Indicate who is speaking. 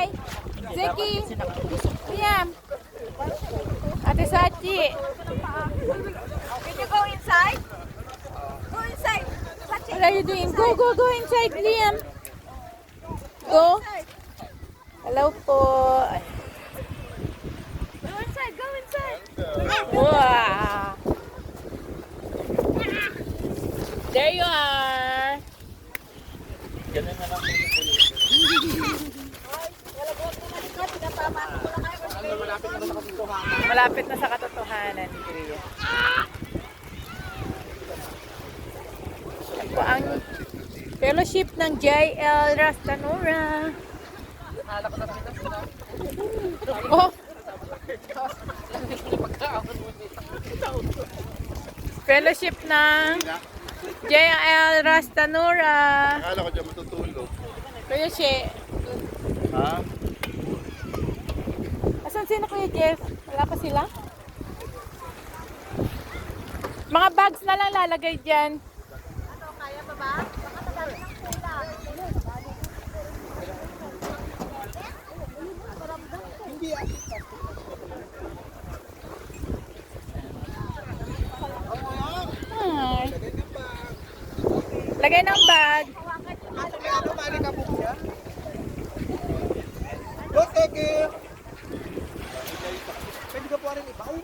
Speaker 1: Hi. Zeki. Liam. Ate Sachi.
Speaker 2: Can you go inside? Go inside.
Speaker 1: What are you doing? Go inside, Liam. Go. Hello po.
Speaker 2: Go inside. Go inside.
Speaker 1: Wow. There you are.
Speaker 3: Ganun na lang po.
Speaker 1: Malapit na sa katotohanan, Kriya. Yan po ang fellowship ng JL Rastanura. Oh. Fellowship ng JL Rastanura.
Speaker 3: Akala ko dyan matutulog.
Speaker 1: Kuya She.
Speaker 3: Ha?
Speaker 1: Asan sila Kuya Jeff? Wala pa sila? Mga bags na lang lalagay dyan.
Speaker 2: Ano, kaya pa ba? Baka madami ng kulang.
Speaker 1: Hi. Lagay ng bag.
Speaker 4: Ano balik ka po siya? Go, Teke! Pwede ka po rin ibaon?